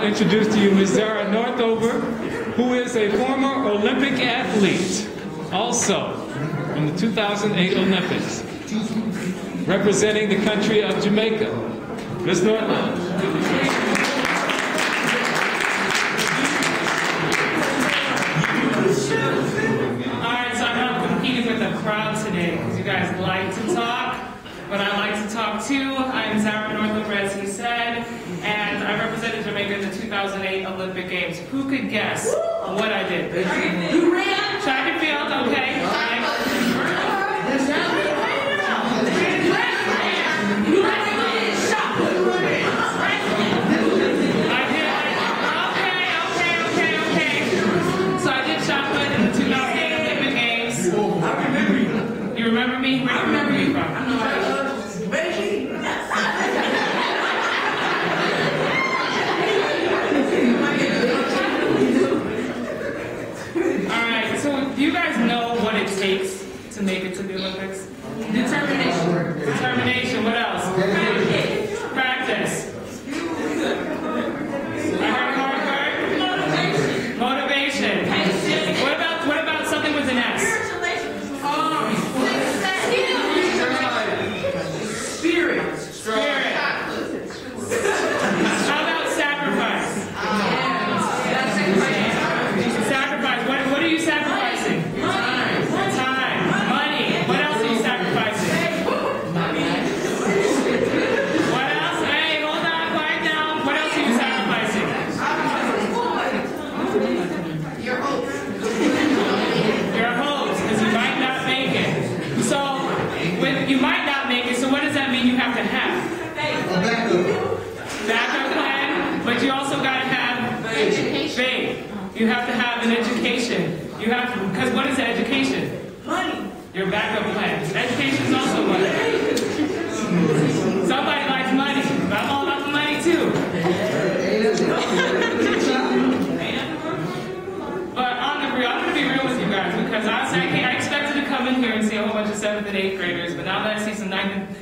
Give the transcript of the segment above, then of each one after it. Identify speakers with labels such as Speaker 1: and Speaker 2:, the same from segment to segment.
Speaker 1: introduce to you Ms. Zara Northover, who is a former Olympic athlete, also from the 2008 Olympics, representing the country of Jamaica. Ms. Northover.
Speaker 2: Crowd today because you guys like to talk, but I like to talk too. I'm Zara Northover, as he said, and I represented Jamaica in the 2008 Olympic Games. Who could guess what I did? Who ran? Track and field, okay. So I did shot put in the 2008 Olympic Games. I remember you. You remember me? Where do you remember me from? I know Reggie. Alright, so do you guys know what it takes to make it to the Olympics? Determination. Determination. What else? Practice. I heard hard work. Motivation. What about something with an S? How about sacrifice? Sacrifice. What are you sacrificing? Time. Money. What else are you sacrificing? What else? Hey, hold on, quiet down. What else are you sacrificing? Your hopes. Your hopes, because you might not make it. So, when you might not make it, so what does that mean you have to have? Backup plan, but you also got to have faith. You have to have an education. You have to, because what is education? Money. Your backup plan. Education is also money. Somebody likes money, but I'm all about the money too. But on the real, I'm going to be real with you guys, because I expected to come in here and see a whole bunch of 7th and 8th graders, but now that I see some 9th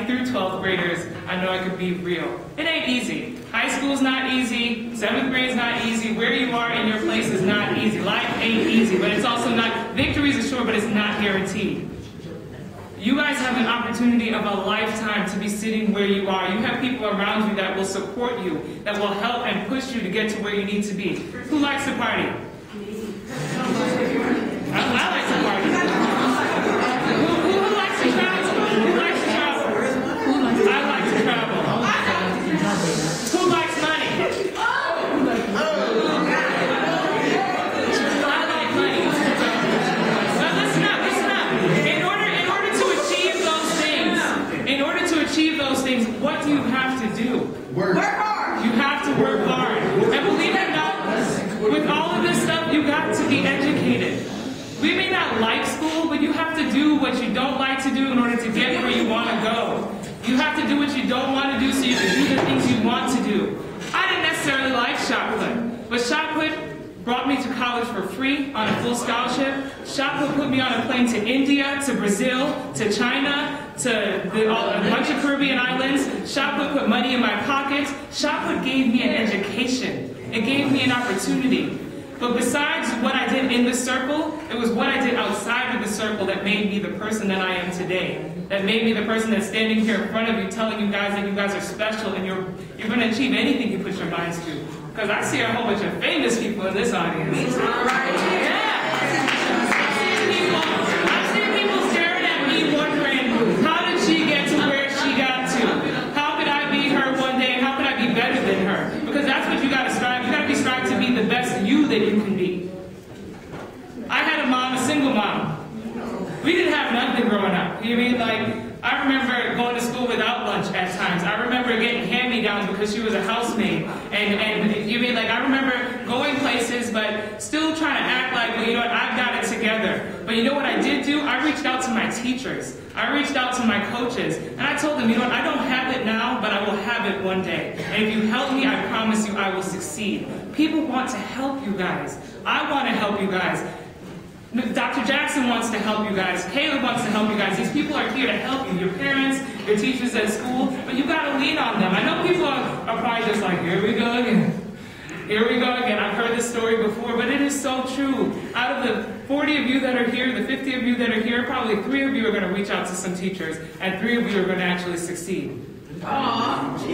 Speaker 2: through 12th graders, I know I could be real. It ain't easy. High school's not easy. 7th grade's not easy. Where you are in your place is not easy. Life ain't easy, but it's also not, victories are sure, but it's not guaranteed. You guys have an opportunity of a lifetime to be sitting where you are. You have people around you that will support you, that will help and push you to get to where you need to be. Who likes to party? I like to party. Who likes to travel? Who likes to travel? I like to travel. Who likes money? I like money. Now listen up. In order to achieve those things, what do you have to do? Work hard. You have to work hard. And believe it or not, with all of this stuff, you got to be educated. We may not like school, but you have to do what you don't like to do in order to get where you want to go. You have to do what you don't want to do so you can do the things you want to do. I didn't necessarily like shot put, but shot put brought me to college for free on a full scholarship. Shot put me on a plane to India, to Brazil, to China, to a bunch of Caribbean islands. Shot put money in my pockets. Shot put gave me an education. It gave me an opportunity. But besides what I did in the circle, it was what I did outside of the circle that made me the person that I am today. That made me the person that's standing here in front of you telling you guys that you guys are special and you're going to achieve anything you put your minds to. Because I see a whole bunch of famous people in this audience. All right. Yeah. I've seen people staring at me wondering, how did she get to where she got to? How could I be her one day? And how could I be better than her? Because that's what you got to strive. You got to be striving to be the best you that you can be. I had a mom, a single mom. We didn't have nothing growing up. You know what I mean? Like, I remember going to school without lunch at times. I remember getting hand-me-downs because she was a housemaid. And you mean, like, I remember going places but still trying to act like, well, you know what, I've got it together. But you know what I did do? I reached out to my teachers. I reached out to my coaches. And I told them, you know what, I don't have it now, but I will have it one day. And if you help me, I promise you I will succeed. People want to help you guys. I want to help you guys. Dr. Jackson wants to help you guys. Caleb wants to help you guys. These people are here to help you. Your parents, your teachers at school, but you got to lean on them. I know people are probably just like, here we go again. Here we go again. I've heard this story before, but it is so true. Out of the 40 of you that are here, the 50 of you that are here, probably 3 of you are going to reach out to some teachers, and 3 of you are going to actually succeed. Aww. So,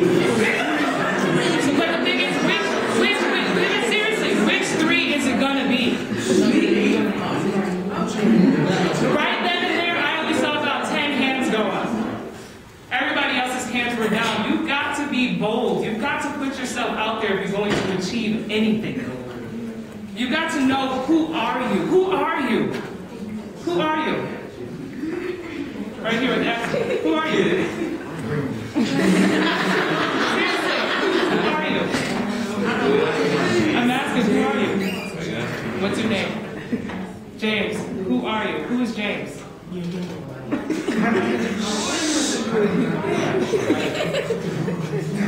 Speaker 2: but the thing is, seriously, which 3 is it going to be? Right then and there, I only saw about 10 hands go up. Everybody else's hands were down. You've got to be bold. You've got to put yourself out there if you're going to achieve anything. You've got to know, who are you? Who are you? Who are you? Right here with X. Who are you? Seriously, who are you? I'm asking, who are you? What's your name? James. Who are you? Who is James?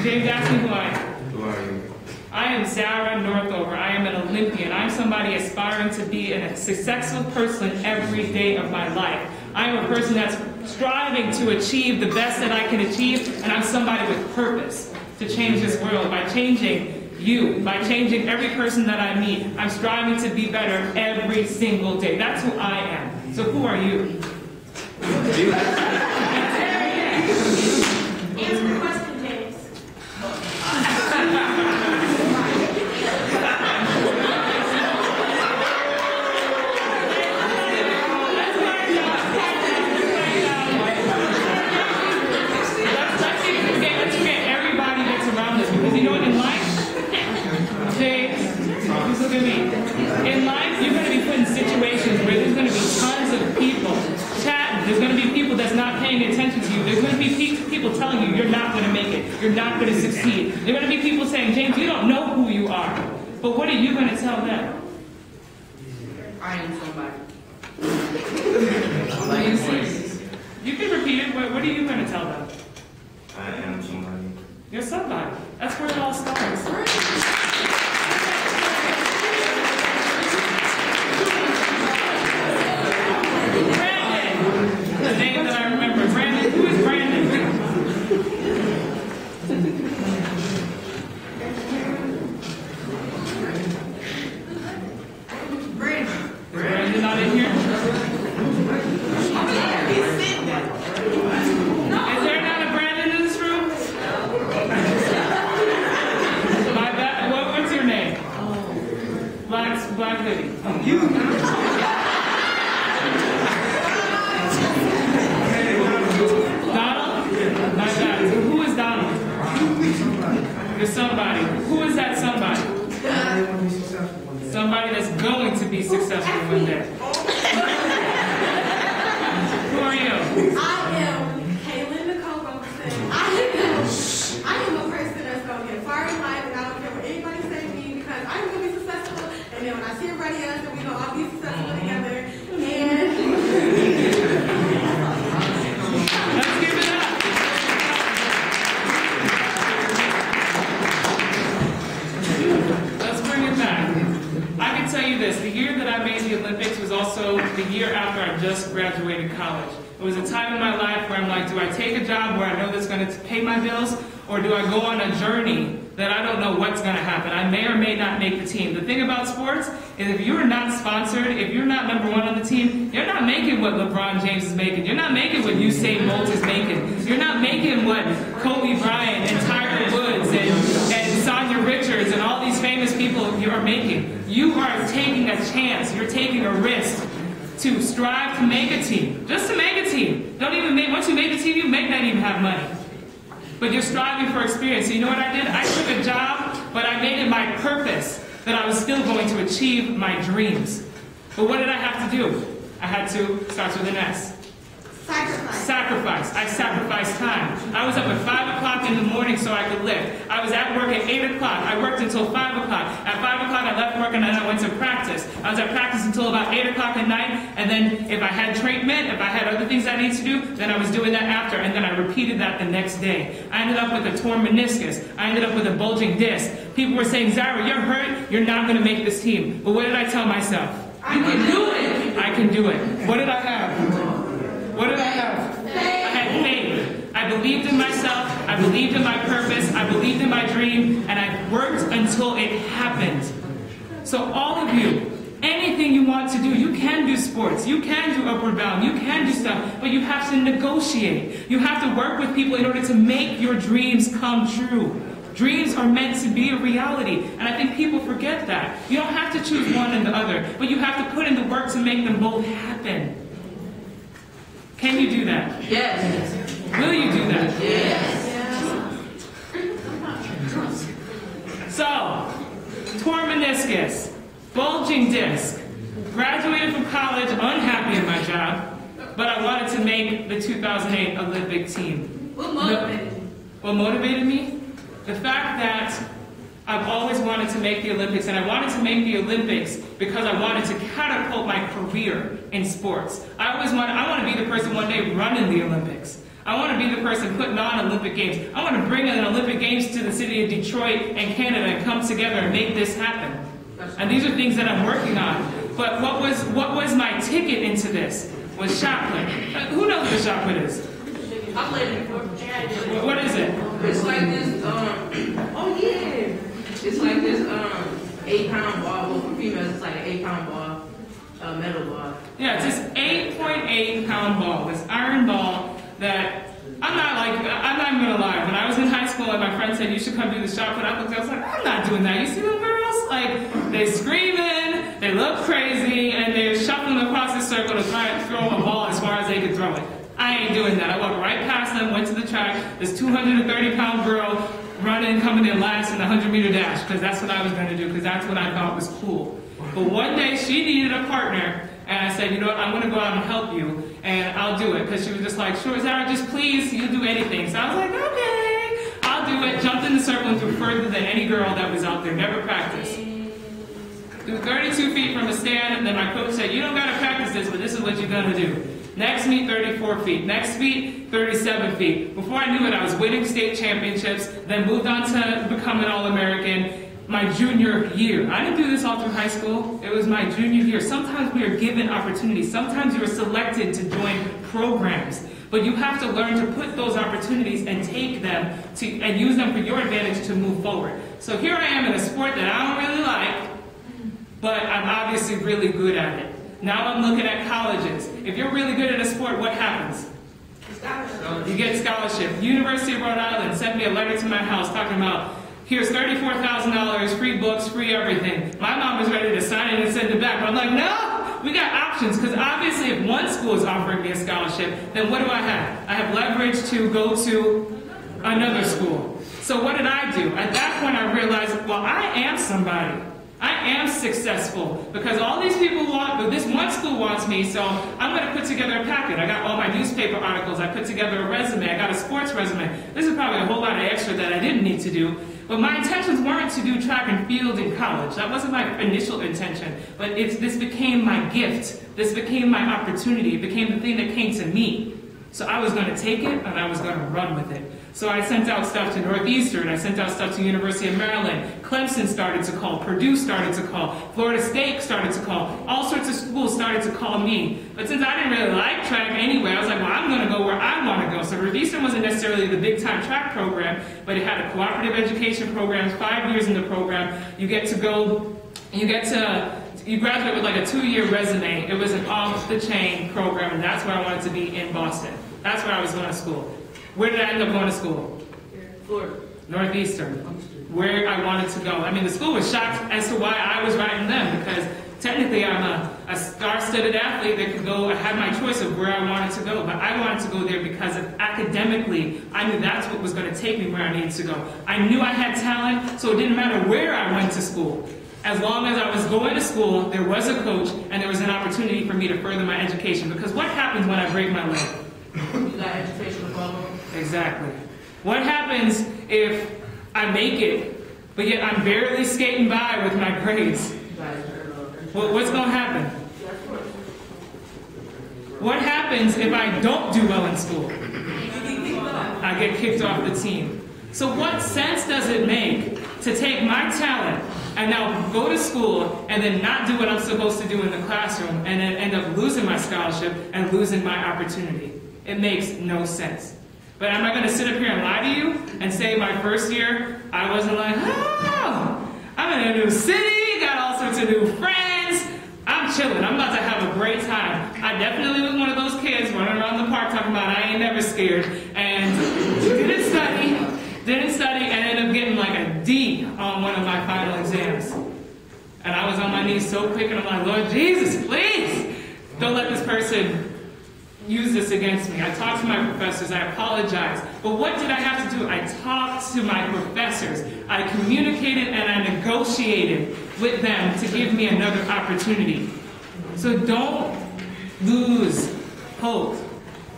Speaker 2: James, ask me who I am.
Speaker 3: Who are you?
Speaker 2: I am Zara Northover. I am an Olympian. I'm somebody aspiring to be a successful person every day of my life. I am a person that's striving to achieve the best that I can achieve, and I'm somebody with purpose to change this world by changing you, by changing every person that I meet. I'm striving to be better every single day. That's who I am. So who are you?
Speaker 4: Answer the question, James.
Speaker 2: Let's forget everybody that's around us, because you know what, in life, James, just look at me. In life, you're going to be put in situations where there's going to be tons of people chatting. There's going to be people that's not paying attention to you. There's going to be people telling you you're not going to make it. You're not going to succeed. There's going to be people saying, James, you don't know who you are. But what are you going to tell them?
Speaker 4: I am somebody.
Speaker 2: You can repeat it. What are you going to tell them?
Speaker 3: I am somebody.
Speaker 2: You're somebody. That's where it all starts. The name that I remember. Brandon. Who is Brandon?
Speaker 4: Brandon.
Speaker 2: Is Brandon not in here? Is there not a Brandon in this room? My bad. What's your name? Black lady. Donald? My bad. So who is Donald? You're somebody. Who is that somebody? Somebody that's going to be successful one day. Who are you?
Speaker 4: I am Kaylin Nicole Robertson. I am a person that's going to get fired in life, and I don't care what anybody say to me, because I'm going to be successful. And then when I see everybody else, then we're going to all be successful together. And
Speaker 2: Let's give it up. Let's bring it back. I can tell you this, the year that I made the Olympics was also the year after I just graduated college. It was a time in my life where I'm like, do I take a job where I know that's going to pay my bills, or do I go on a journey that I don't know what's going to happen? I may or may not make the team. The thing about sports is if you're not sponsored, if you're not number 1 on the team, you're not making what LeBron James is making. You're not making what Usain Bolt is making. You're not making what Kobe Bryant and Tiger Woods and Sonia Richards and all these famous people you are making. You are taking a chance. You're taking a risk to strive to make a team. Just to make a team. Don't even make, once you make the team, you may not even have money. But you're striving for experience. So you know what I did? I took a job, but I made it my purpose that I was still going to achieve my dreams. But what did I have to do? I had to, starts with an S. Sacrifice. I sacrificed time. I was up at 5 o'clock in the morning so I could lift. I was at work at 8 o'clock. I worked until 5 o'clock. At 5 o'clock I left work and then I went to practice. I was at practice until about 8 o'clock at night, and then if I had treatment, if I had other things I needed to do, then I was doing that after, and then I repeated that the next day. I ended up with a torn meniscus. I ended up with a bulging disc. People were saying, Zara, you're hurt. You're not going to make this team. But what did I tell myself?
Speaker 4: I can do it.
Speaker 2: I can do it. What did I have? What did I have? I had faith. I believed in myself. I believed in my purpose. I believed in my dream. And I worked until it happened. So all of you, anything you want to do, you can do sports, you can do upward bound, you can do stuff, but you have to negotiate. You have to work with people in order to make your dreams come true. Dreams are meant to be a reality, and I think people forget that. You don't have to choose one and the other, but you have to put in the work to make them both happen. Can you do that?
Speaker 5: Yes.
Speaker 2: Will you do that?
Speaker 5: Yes.
Speaker 2: So, torn meniscus, bulging disc, graduated from college, unhappy in my job, but I wanted to make the 2008 Olympic team.
Speaker 4: What motivated you?
Speaker 2: What motivated me? The fact that I've always wanted to make the Olympics, and I wanted to make the Olympics because I wanted to catapult my career in sports. I want to be the person one day running the Olympics. I want to be the person putting on Olympic Games. I want to bring an Olympic Games to the city of Detroit and Canada and come together and make this happen. And these are things that I'm working on. But what was my ticket into this? Was shot put. Who knows what a shot put is?
Speaker 5: I played it before.
Speaker 2: What is it?
Speaker 5: It's like this, oh yeah. It's like this 8-pound ball. Well, for females, it's like an 8-pound ball, metal ball.
Speaker 2: Yeah, it's this 8.8-pound ball, this iron ball that I'm not even gonna lie. When I was in high school and my friend said you should come do the shot put, I looked up, I was like, I'm not doing that. You see them girls? Like, they screaming, they look crazy, and they're shuffling across the circle to try and throw a ball as far as they could throw it. I ain't doing that. I walked right past them, went to the track, this 230-pound girl running, coming in last in the 100-meter dash, because that's what I was gonna do, because that's what I thought was cool. But one day she needed a partner, and I said, you know what, I'm gonna go out and help you, and I'll do it. Because she was just like, sure, Zara, just please, you do anything. So I was like, okay, I'll do it. Jumped in the circle and threw further than any girl that was out there, never practiced. Threw 32 feet from a stand, and then my coach said, you don't gotta practice this, but this is what you're gonna do. Next meet, 34 feet. Next meet, 37 feet. Before I knew it, I was winning state championships, then moved on to become an All-American. My junior year. I didn't do this all through high school. It was my junior year. Sometimes we are given opportunities. Sometimes you are selected to join programs. But you have to learn to put those opportunities and take them and use them for your advantage to move forward. So here I am in a sport that I don't really like, but I'm obviously really good at it. Now I'm looking at colleges. If you're really good at a sport, what happens? You get scholarship. University of Rhode Island sent me a letter to my house talking about, here's $34,000, free books, free everything. My mom was ready to sign it and send it back. But I'm like, no, we got options. Because obviously if one school is offering me a scholarship, then what do I have? I have leverage to go to another school. So what did I do? At that point I realized, well, I am somebody. I am successful because all these people want, but this one school wants me, so I'm going to put together a packet. I got all my newspaper articles. I put together a resume. I got a sports resume. This is probably a whole lot of extra that I didn't need to do. But my intentions weren't to do track and field in college. That wasn't my initial intention. But this became my gift. This became my opportunity. It became the thing that came to me. So I was going to take it and I was going to run with it. So I sent out stuff to Northeastern, I sent out stuff to University of Maryland, Clemson started to call, Purdue started to call, Florida State started to call, all sorts of schools started to call me. But since I didn't really like track anyway, I was like, well, I'm going to go where I want to go. So Northeastern wasn't necessarily the big time track program, but it had a cooperative education program, 5 years in the program. You graduate with like a 2-year resume. It was an off-the-chain program, and that's where I wanted to be in Boston. That's where I was going to school. Where did I end up going to school?
Speaker 5: Florida.
Speaker 2: Northeastern. Where I wanted to go. I mean, the school was shocked as to why I was writing them, because technically I'm a star-studded athlete that could go, I had my choice of where I wanted to go, but I wanted to go there because of academically, I knew that's what was going to take me where I needed to go. I knew I had talent, so it didn't matter where I went to school. As long as I was going to school, there was a coach, and there was an opportunity for me to further my education. Because what happens when I break my leg?
Speaker 5: You got educational problem?
Speaker 2: Exactly. What happens if I make it, but yet I'm barely skating by with my grades? What's going to happen? What happens if I don't do well in school? I get kicked off the team. So what sense does it make to take my talent and now go to school and then not do what I'm supposed to do in the classroom and then end up losing my scholarship and losing my opportunity? It makes no sense. But am I going to sit up here and lie to you and say my first year I wasn't like, oh, I'm in a new city, got all sorts of chilling. I'm about to have a great time. I definitely was one of those kids running around the park talking about I ain't never scared. And didn't study, and ended up getting like a D on one of my final exams. And I was on my knees so quick, and I'm like, Lord Jesus, please, don't let this person use this against me. I talked to my professors, I apologized. But what did I have to do? I talked to my professors. I communicated and I negotiated with them to give me another opportunity. So don't lose hope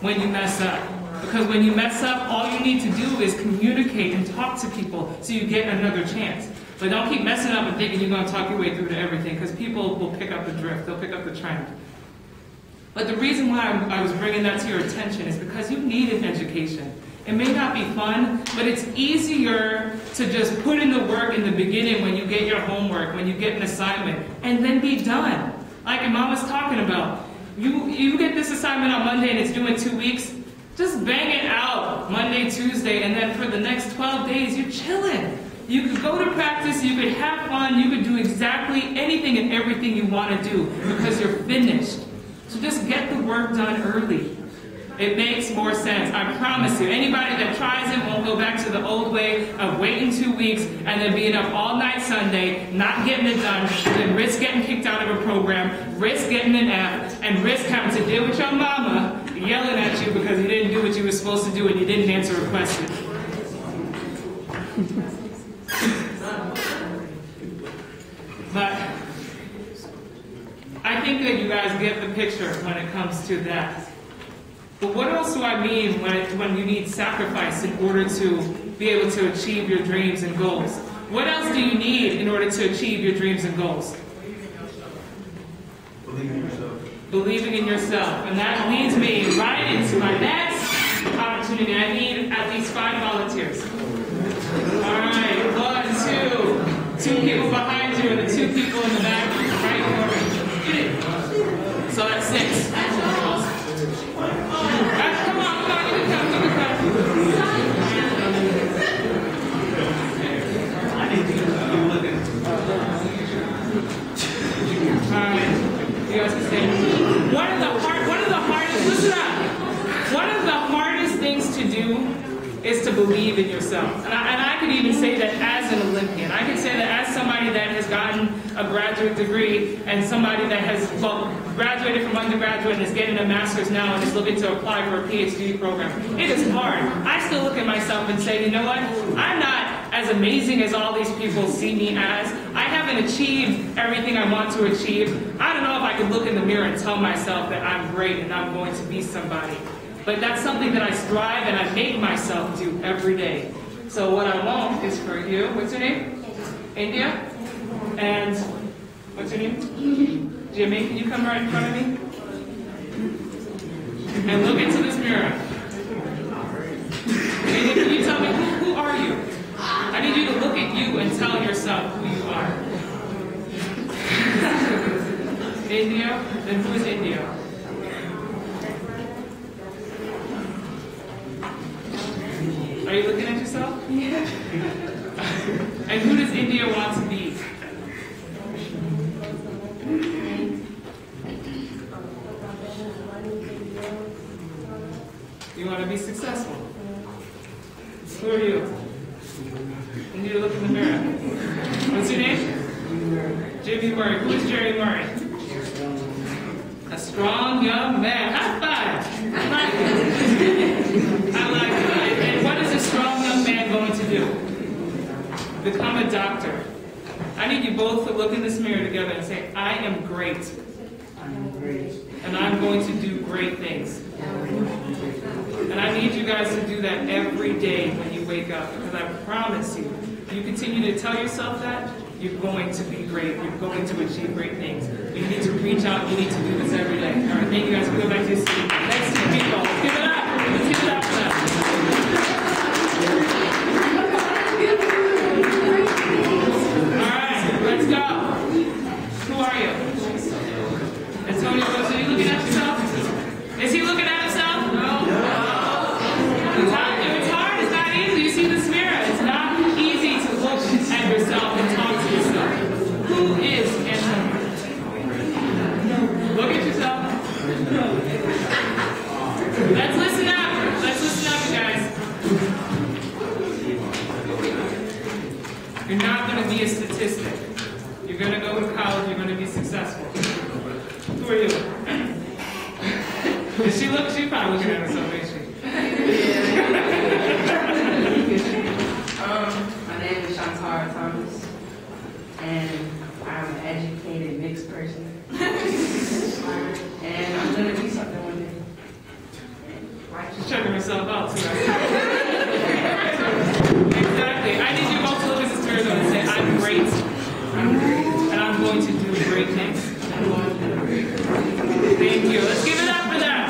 Speaker 2: when you mess up. Because when you mess up, all you need to do is communicate and talk to people so you get another chance. But don't keep messing up and thinking you're going to talk your way through to everything, because people will pick up the drift. They'll pick up the trend. But the reason why I was bringing that to your attention is because you need an education. It may not be fun, but it's easier to just put in the work in the beginning when you get your homework, when you get an assignment, and then be done. Like Mom was talking about. You get this assignment on Monday and it's due in 2 weeks. Just bang it out Monday, Tuesday, and then for the next 12 days, you're chilling. You could go to practice, you could have fun, you could do exactly anything and everything you want to do because you're finished. So just get the work done early. It makes more sense. I promise you. Anybody that tries it won't go back to the old way of waiting 2 weeks and then being up all night Sunday, not getting it done, then risk getting kicked out of a program, risk getting an F, and risk having to deal with your mama yelling at you because you didn't do what you were supposed to do and you didn't answer a question. But I think that you guys get the picture when it comes to that. But what else do I mean when you need sacrifice in order to be able to achieve your dreams and goals? What else do you need in order to achieve your dreams and goals?
Speaker 3: Believing in yourself.
Speaker 2: Believing in yourself. And that leads me right into my next opportunity. I need at least 5 volunteers. All right, 1, 2. 2 people behind you and the 2 people in the back, right corner. Get it. So that's 6. Come on, you can come. All right, you guys can stay. One of the hardest, listen up. One of the hardest things to do is to believe in yourself. And I could even say that as an Olympian. I could say that as somebody that has gotten a graduate degree and somebody that has graduated from undergraduate and is getting a master's now and is looking to apply for a PhD program. It is hard. I still look at myself and say, you know what? I'm not as amazing as all these people see me as. I haven't achieved everything I want to achieve. I don't know if I could look in the mirror and tell myself that I'm great and I'm going to be somebody. But that's something that I strive and I make myself do every day. So what I want is for you, what's your name? India? And what's your name? Jimmy, can you come right in front of me? And look into this mirror. India, can you tell me, who are you? I need you to look at you and tell yourself who you are. India? Then who is India? Are you looking at yourself? Yeah. And who does India want to be? You want to be successful. Who are you? You need to look in the mirror. What's your name? Jimmy Murray. Who is Jerry Murray? A strong young man. High five. I like it. I like it. And what is a strong young man going to do? Become a doctor. I need you both to look in this mirror together and say, I am great. And I'm going to do great things. And I need you guys to do that every day when you wake up, because I promise you, you continue to tell yourself that, you're going to be great. You're going to achieve great things. But you need to reach out. You need to do this every day. All right, thank you guys. We'll go back to your seat. Next to people. Give it up. Let's give it up for them. All right, let's go. Who are you? Antonio, are you looking at yourself? Is he looking at himself? No. It's hard. It's not easy. You see this mirror. It's not easy to look at yourself and talk to yourself. Who is Antonio? You're not going to be a statistic. You're going to go to college, you're going to be successful. Who are you? Does she look? She's probably looking at herself, ain't she?
Speaker 5: My name is Zara Thomas, and I'm an educated mixed person. And I'm going to be something one day.
Speaker 2: She's checking herself out, too. Exactly. I need you both to look at this mirror and say, I'm great. And I'm going to do great things. Thank you. Let's give it up for them.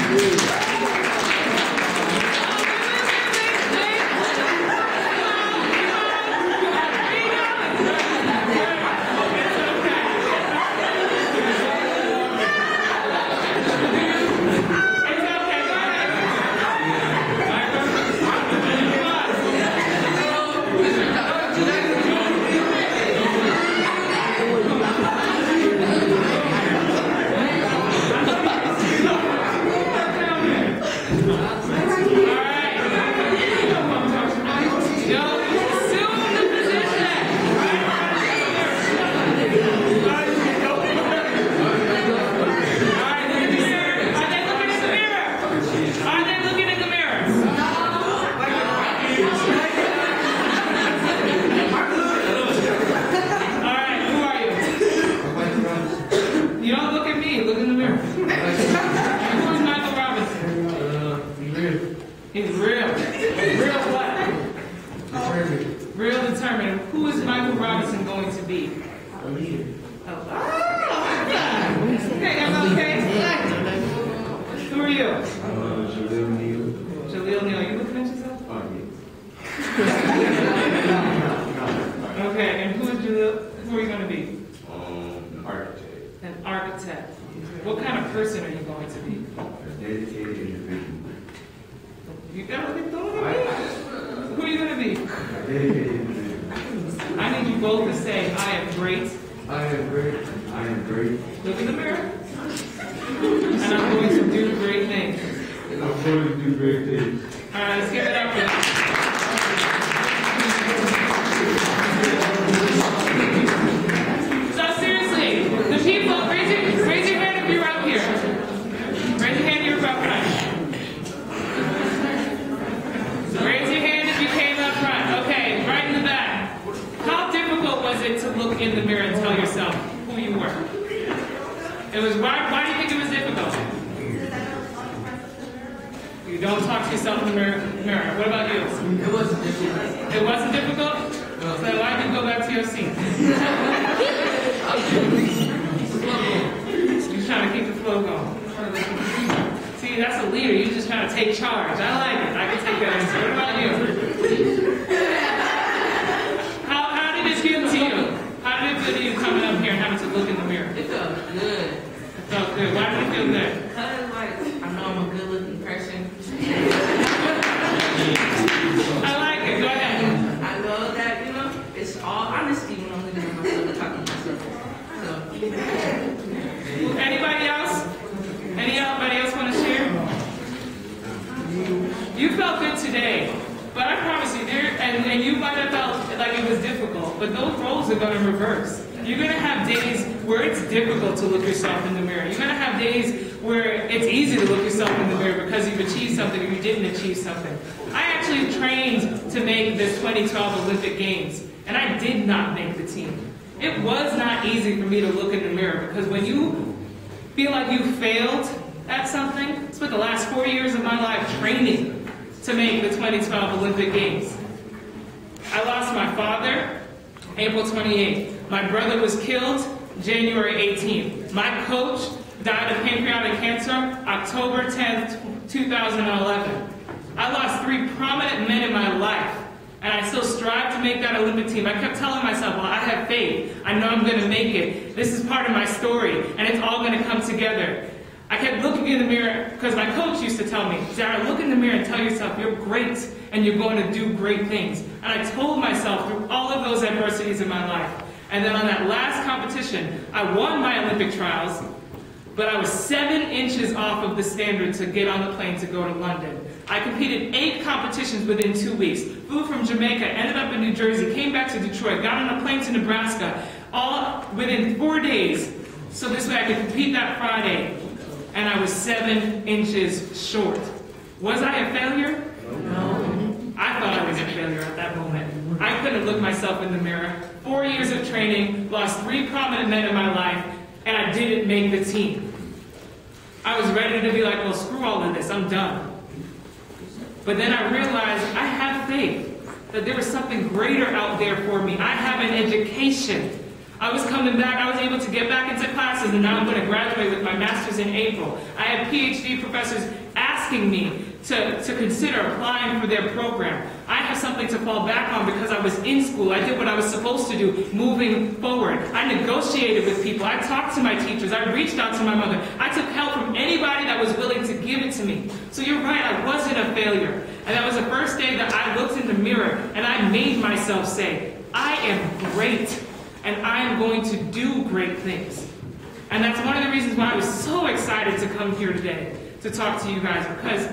Speaker 2: He's real. Real what? Real determined. Who is Michael Robinson going to be?
Speaker 3: A leader.
Speaker 2: Oh, okay, that's okay. Who are you?
Speaker 3: Jaleel Neal.
Speaker 2: Jaleel Neal. You looking at yourself?
Speaker 3: Oh, yeah.
Speaker 2: Okay, and who is Jaleel? Who are you going to be?
Speaker 3: An architect.
Speaker 2: An architect. What kind of person are you going to be?
Speaker 3: A dedicated individual.
Speaker 2: You gotta look at me. Who are you going to be?
Speaker 3: A dedicated individual.
Speaker 2: I need you both to say, I am great.
Speaker 3: I am great. I am great.
Speaker 2: Look in the mirror. And I'm going to do great things.
Speaker 3: I'm going to do great things.
Speaker 2: All right, let's give it up for them. So seriously, the people, raise your hand if you're up here. Raise your hand if you're up front. Raise your hand if you came up front. Okay, right in the back. How difficult was it to look in the mirror and tell yourself who you were? It was. Why do you think it was difficult? You don't talk to yourself in the mirror. What about you?
Speaker 5: It wasn't difficult.
Speaker 2: It wasn't difficult? So why did you go back to your seat? You're trying to keep the flow going. See, that's a leader. You're just trying to take charge. I like it. I can take that answer. What about you? How did it feel to you? How did it feel to you coming up here and having to look in the mirror?
Speaker 5: It felt good.
Speaker 2: It felt good. Why did it feel good?
Speaker 5: Because, like, I know I'm a good-looking person.
Speaker 2: I like it. Go ahead.
Speaker 5: I know that, you know, it's all honesty when I'm looking at myself and talking to myself. So.
Speaker 2: Anybody else? Anybody else want to share? You felt good today, but I promise you, and you might have felt like it was difficult, but those roles are going to reverse. You're going to have days where it's difficult to look yourself in the mirror. You're going to have days where it's easy to look yourself in the mirror because you've achieved something or you didn't achieve something. I actually trained to make the 2012 Olympic Games, and I did not make the team. It was not easy for me to look in the mirror because when you feel like you failed at something, I spent the last 4 years of my life training to make the 2012 Olympic Games. I lost my father April 28th. My brother was killed January 18th. My coach died of pancreatic cancer October 10th, 2011. I lost 3 prominent men in my life, and I still strive to make that Olympic team. I kept telling myself, well, I have faith. I know I'm going to make it. This is part of my story, and it's all going to come together. I kept looking in the mirror because my coach used to tell me, Zara, look in the mirror and tell yourself you're great and you're going to do great things. And I told myself through all of those adversities in my life. And then on that last competition, I won my Olympic trials, but I was 7 inches off of the standard to get on the plane to go to London. I competed 8 competitions within 2 weeks. Flew from Jamaica, ended up in New Jersey, came back to Detroit, got on a plane to Nebraska, all within 4 days. So this way I could compete that Friday. And I was 7 inches short. Was I a failure? No. I thought I was a failure at that moment. I couldn't look myself in the mirror. 4 years of training, lost 3 prominent men in my life, and I didn't make the team. I was ready to be like, well, screw all of this, I'm done. But then I realized I have faith that there was something greater out there for me. I have an education. I was coming back, I was able to get back into classes, and now I'm going to graduate with my master's in April. I had PhD professors asking me to consider applying for their program. I have something to fall back on because I was in school. I did what I was supposed to do moving forward. I negotiated with people. I talked to my teachers. I reached out to my mother. I took help from anybody that was willing to give it to me. So you're right, I wasn't a failure. And that was the first day that I looked in the mirror and I made myself say, I am great. And I am going to do great things. And that's one of the reasons why I was so excited to come here today to talk to you guys, because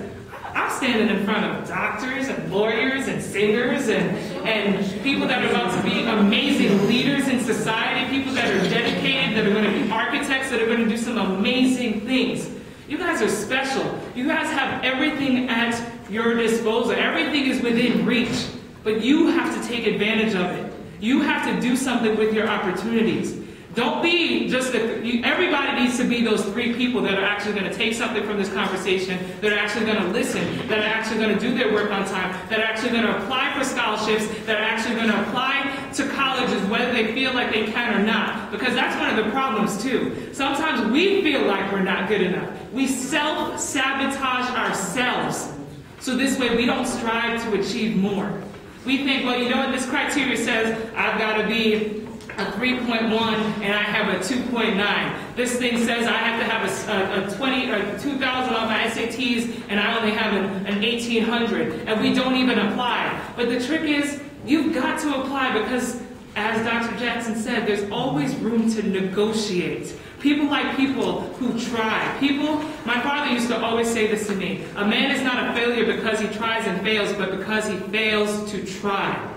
Speaker 2: I'm standing in front of doctors and lawyers and singers and people that are about to be amazing leaders in society, people that are dedicated, that are going to be architects, that are going to do some amazing things. You guys are special. You guys have everything at your disposal. Everything is within reach, but you have to take advantage of it. You have to do something with your opportunities. Don't be just everybody needs to be those 3 people that are actually going to take something from this conversation, that are actually going to listen, that are actually going to do their work on time, that are actually going to apply for scholarships, that are actually going to apply to colleges whether they feel like they can or not. Because that's one of the problems too. Sometimes we feel like we're not good enough. We self-sabotage ourselves. So this way we don't strive to achieve more. We think, well, you know what, this criteria says I've got to be a 3.1 and I have a 2.9. This thing says I have to have a 20 or 2,000 on my SATs and I only have an 1,800, and we don't even apply. But the trick is, you've got to apply because, as Dr. Jackson said, there's always room to negotiate. People like people who try. My father used to always say this to me, a man is not a failure because he tries and fails, but because he fails to try.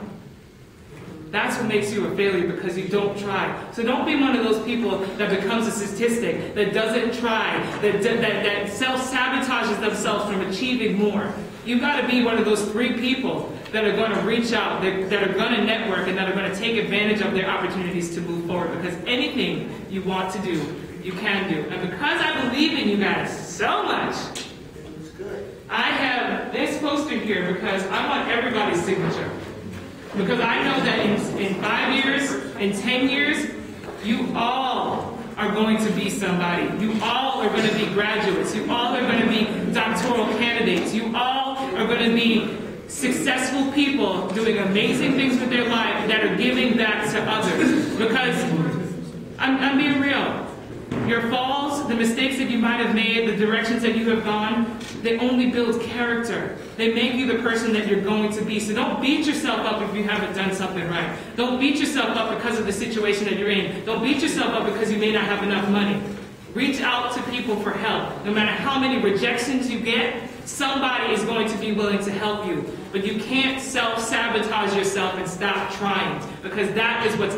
Speaker 2: That's what makes you a failure, because you don't try. So don't be one of those people that becomes a statistic, that doesn't try, that self-sabotages themselves from achieving more. You've got to be one of those 3 people that are going to reach out, that are going to network, and that are going to take advantage of their opportunities to move forward. Because anything you want to do, you can do. And because I believe in you guys so much, I have this poster here because I want everybody's signature. Because I know that in 5 years, in 10 years, you all are going to be somebody. You all are going to be graduates. You all are going to be doctoral candidates. You all are going to be successful people doing amazing things with their life that are giving back to others. Because I'm being real. Your falls, the mistakes that you might have made, the directions that you have gone, they only build character. They make you the person that you're going to be. So don't beat yourself up if you haven't done something right. Don't beat yourself up because of the situation that you're in. Don't beat yourself up because you may not have enough money. Reach out to people for help. No matter how many rejections you get, somebody is going to be willing to help you. But you can't self-sabotage yourself and stop trying, because that is what's